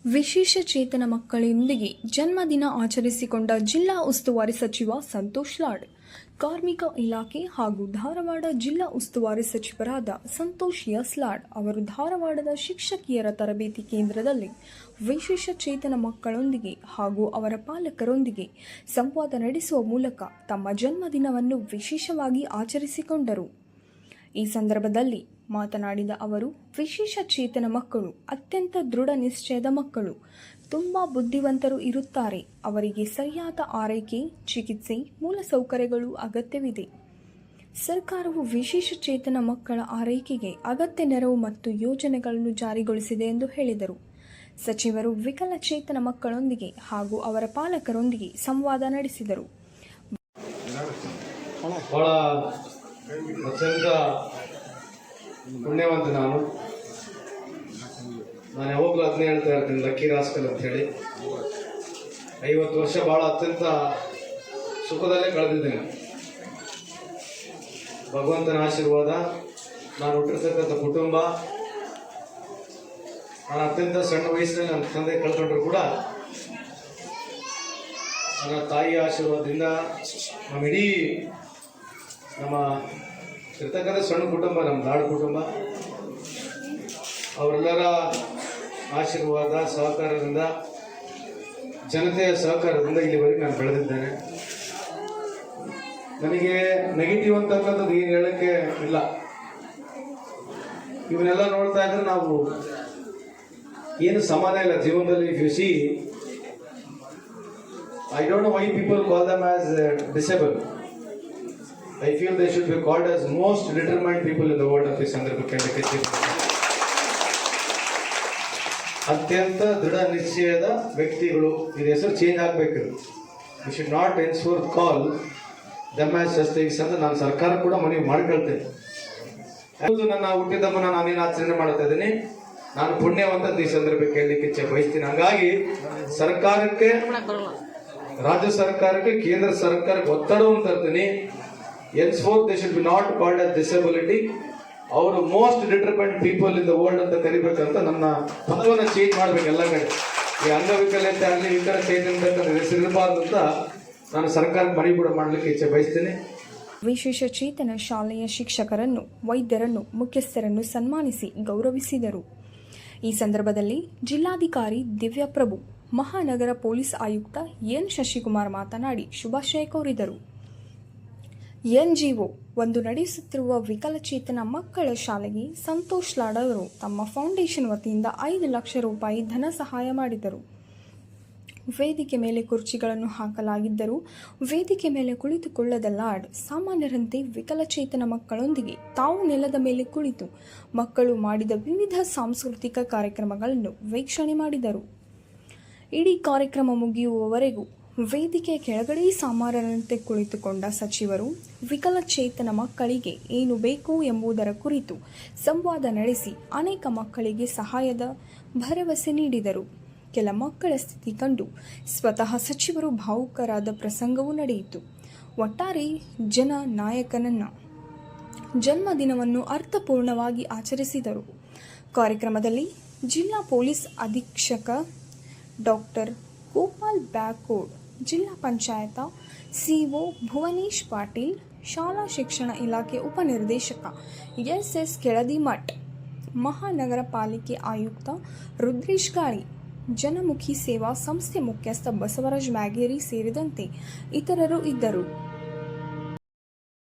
ವಿಶೇಷ ಚೇತನ ಮಕ್ಕಳೊಂದಿಗೆ ಜನ್ಮದಿನ ಆಚರಿಸಿಕೊಂಡ ಜಿಲ್ಲಾ ಉಸ್ತುವಾರಿ ಸಚಿವ ಸಂತೋಷ್ ಲಾಡ್. ಕಾರ್ಮಿಕ ಇಲಾಖೆ ಹಾಗೂ ಧಾರವಾಡ ಜಿಲ್ಲಾ ಉಸ್ತುವಾರಿ ಸಚಿವರಾದ ಸಂತೋಷ್ ಎಸ್ ಲಾಡ್ ಅವರು ಧಾರವಾಡದ ಶಿಕ್ಷಕಿಯರ ತರಬೇತಿ ಕೇಂದ್ರದಲ್ಲಿ ವಿಶೇಷ ಚೇತನ ಮಕ್ಕಳೊಂದಿಗೆ ಹಾಗೂ ಅವರ ಪಾಲಕರೊಂದಿಗೆ ಸಂವಾದ ನಡೆಸುವ ಮೂಲಕ ತಮ್ಮ ಜನ್ಮದಿನವನ್ನು ವಿಶೇಷವಾಗಿ ಆಚರಿಸಿಕೊಂಡರು. ಈ ಸಂದರ್ಭದಲ್ಲಿ ಮಾತನಾಡಿದ ಅವರು, ವಿಶೇಷ ಚೇತನ ಮಕ್ಕಳು ಅತ್ಯಂತ ದೃಢ ನಿಶ್ಚಯದ ಮಕ್ಕಳು, ತುಂಬಾ ಬುದ್ಧಿವಂತರು ಇರುತ್ತಾರೆ. ಅವರಿಗೆ ಸರಿಯಾದ ಆರೈಕೆ, ಚಿಕಿತ್ಸೆ, ಮೂಲಸೌಕರ್ಯಗಳು ಅಗತ್ಯವಿದೆ. ಸರ್ಕಾರವು ವಿಶೇಷ ಚೇತನ ಮಕ್ಕಳ ಆರೈಕೆಗೆ ಅಗತ್ಯ ನೆರವು ಮತ್ತು ಯೋಜನೆಗಳನ್ನು ಜಾರಿಗೊಳಿಸಿದೆ ಎಂದು ಹೇಳಿದರು. ಸಚಿವರು ವಿಕಲಚೇತನ ಮಕ್ಕಳೊಂದಿಗೆ ಹಾಗೂ ಅವರ ಪಾಲಕರೊಂದಿಗೆ ಸಂವಾದ ನಡೆಸಿದರು. ಪುಣ್ಯವಂತ ನಾನು ಯಾವಾಗಲೂ ಅದನ್ನೇ ಹೇಳ್ತಾ ಇರ್ತೀನಿ, ಲಕ್ಕಿ ರಾಸ್ಕಲ್ ಅಂತ ಹೇಳಿ. 50 ವರ್ಷ ಭಾಳ ಅತ್ಯಂತ ಸುಖದಲ್ಲೇ ಕಳೆದಿದ್ದೇನೆ. ಭಗವಂತನ ಆಶೀರ್ವಾದ, ನಾನು ಹುಟ್ಟಿರ್ತಕ್ಕಂಥ ಕುಟುಂಬ, ನಾನು ಅತ್ಯಂತ ಸಣ್ಣ ವಯಸ್ಸಿನಲ್ಲಿ ನನ್ನ ತಂದೆ ಕಳ್ಕೊಂಡ್ರು ಕೂಡ ನನ್ನ ತಾಯಿಯ ಆಶೀರ್ವಾದದಿಂದ ನಮ್ಮ ಇರ್ತಕ್ಕಂಥ ಸಣ್ಣ ಕುಟುಂಬ, ನಮ್ಮ ನಾಡು ಕುಟುಂಬ, ಅವರೆಲ್ಲರ ಆಶೀರ್ವಾದ, ಸಹಕಾರದಿಂದ, ಜನತೆಯ ಸಹಕಾರದಿಂದ ಇಲ್ಲಿವರೆಗೆ ನಾನು ಬೆಳೆದಿದ್ದೇನೆ. ನನಗೆ ನೆಗೆಟಿವ್ ಅಂತಕ್ಕಂಥದ್ದು ಏನು ಹೇಳೋಕ್ಕೆ ಇಲ್ಲ. ಇವನ್ನೆಲ್ಲ ನೋಡ್ತಾ ಇದ್ರೆ ನಾವು ಏನು ಸಮಾನ ಇಲ್ಲ ಜೀವನದಲ್ಲಿ. If U C, I don't know why people call them as disable. I feel they should be called as most determined people in the world of this ಸಂದರ್ಭಕ್ಕೆ. ಅತ್ಯಂತ ದೃಢ ನಿಶ್ಚಯದ ವ್ಯಕ್ತಿಗಳು, ಇದು ಹೆಸರು ಚೇಂಜ್ ಆಗಬೇಕು. You should not enforce call them as such things ಅಂತ ನಾನು ಸರ್ಕಾರ ಕೂಡ ಮನವಿ ಮಾಡ್ಕೊಳ್ತೇನೆ. ನನ್ನ ಹುಟ್ಟಿದಮ್ಮನ ನಾನೇನು ಆಚರಣೆ ಮಾಡ್ತಾ ಇದ್ದೀನಿ, ನಾನು ಪುಣ್ಯವಂತ ಈ ಸಂದರ್ಭಕ್ಕೆ ಹೇಳಲಿಕ್ಕೆ ಇಚ್ಛೆ ಬಯಸ್ತೀನಿ. ಹಾಗಾಗಿ ಸರ್ಕಾರಕ್ಕೆ, ರಾಜ್ಯ ಸರ್ಕಾರಕ್ಕೆ, ಕೇಂದ್ರ ಸರ್ಕಾರಕ್ಕೆ ಒತ್ತಡವನ್ನು ತರ್ತೀನಿ. Henceforth they should be not called as disability. ಅವರು most determined people in the world ಅಂತ ಕರಿಬೇಕಂತ ನನ್ನ ಪದವನ್ನು ಚೇಂಜ್ ಮಾಡ್ಬೇಕು. ಎಲ್ಲ ಕಡೆ ಈ ಅಂಗವಿಕಲತೆ ಆಗಲಿ, ವಿಕಲಚೇತನ ಹೆಸರಿರಬಾರ್ದು ಅಂತ ನಾನು ಸರ್ಕಾರಕ್ಕೆ ಮನವಿ ಕೂಡ ಮಾಡಲಿಕ್ಕೆ ಇಚ್ಛೆ ಬಯಸ್ತೀನಿ. ವಿಶೇಷ ಚೇತನ ಶಾಲೆಯ ಶಿಕ್ಷಕರನ್ನು, ವೈದ್ಯರನ್ನು, ಮುಖ್ಯಸ್ಥರನ್ನು ಸನ್ಮಾನಿಸಿ ಗೌರವಿಸಿದರು. ಈ ಸಂದರ್ಭದಲ್ಲಿ ಜಿಲ್ಲಾಧಿಕಾರಿ ದಿವ್ಯಪ್ರಭು, ಮಹಾನಗರ ಪೊಲೀಸ್ ಆಯುಕ್ತ ಎನ್ ಶಶಿಕುಮಾರ್ ಮಾತನಾಡಿ ಶುಭಾಶಯ ಕೋರಿದರು. NGO ಒಂದು ನಡೆಸುತ್ತಿರುವ ವಿಕಲಚೇತನ ಮಕ್ಕಳ ಶಾಲೆಗೆ ಸಂತೋಷ್ ಲಾಡ್ ಅವರು ತಮ್ಮ ಫೌಂಡೇಶನ್ ವತಿಯಿಂದ 5 ಲಕ್ಷ ರೂಪಾಯಿ ಧನ ಸಹಾಯ ಮಾಡಿದರು. ವೇದಿಕೆ ಮೇಲೆ ಕುರ್ಚಿಗಳನ್ನು ಹಾಕಲಾಗಿದ್ದರೂ ವೇದಿಕೆ ಮೇಲೆ ಕುಳಿತುಕೊಳ್ಳದ ಲಾಡ್ ಸಾಮಾನ್ಯರಂತೆ ವಿಕಲಚೇತನ ಮಕ್ಕಳೊಂದಿಗೆ ತಾವು ನೆಲದ ಮೇಲೆ ಕುಳಿತು ಮಕ್ಕಳು ಮಾಡಿದ ವಿವಿಧ ಸಾಂಸ್ಕೃತಿಕ ಕಾರ್ಯಕ್ರಮಗಳನ್ನು ವೀಕ್ಷಣೆ ಮಾಡಿದರು. ಇಡೀ ಕಾರ್ಯಕ್ರಮ ಮುಗಿಯುವವರೆಗೂ ವೇದಿಕೆಯ ಕೆಳಗಡೆ ಸಾಮಾನ್ಯರಂತೆ ಕುಳಿತುಕೊಂಡ ಸಚಿವರು ವಿಕಲಚೇತನ ಮಕ್ಕಳಿಗೆ ಏನು ಬೇಕು ಎಂಬುದರ ಕುರಿತು ಸಂವಾದ ನಡೆಸಿ ಅನೇಕ ಮಕ್ಕಳಿಗೆ ಸಹಾಯದ ಭರವಸೆ ನೀಡಿದರು. ಕೆಲ ಮಕ್ಕಳ ಸ್ಥಿತಿ ಕಂಡು ಸ್ವತಃ ಸಚಿವರು ಭಾವುಕರಾದ ಪ್ರಸಂಗವೂ ನಡೆಯಿತು. ಒಟ್ಟಾರೆ ನಾಯಕನ ಜನ್ಮದಿನವನ್ನು ಅರ್ಥಪೂರ್ಣವಾಗಿ ಆಚರಿಸಿದರು. ಕಾರ್ಯಕ್ರಮದಲ್ಲಿ ಜಿಲ್ಲಾ ಪೊಲೀಸ್ ಅಧೀಕ್ಷಕ ಡಾಕ್ಟರ್ ಗೋಪಾಲ್ ಬ್ಯಾಕೋಡ್, ಜಿಲ್ಲಾ ಪಂಚಾಯತ ಸಿಒ ಭುವನೇಶ್ ಪಾಟೀಲ್, ಶಾಲಾ ಶಿಕ್ಷಣ ಇಲಾಖೆ ಉಪನಿರ್ದೇಶಕ SS ಕೆಳದಿಮಠ್, ಮಹಾನಗರ ಪಾಲಿಕೆ ಆಯುಕ್ತ ರುದ್ರೇಶ್ ಗಾಳಿ, ಜನಮುಖಿ ಸೇವಾ ಸಂಸ್ಥೆ ಮುಖ್ಯಸ್ಥ ಬಸವರಾಜ್ ಮ್ಯಾಗೇರಿ ಸೇರಿದಂತೆ ಇತರರು ಇದ್ದರು.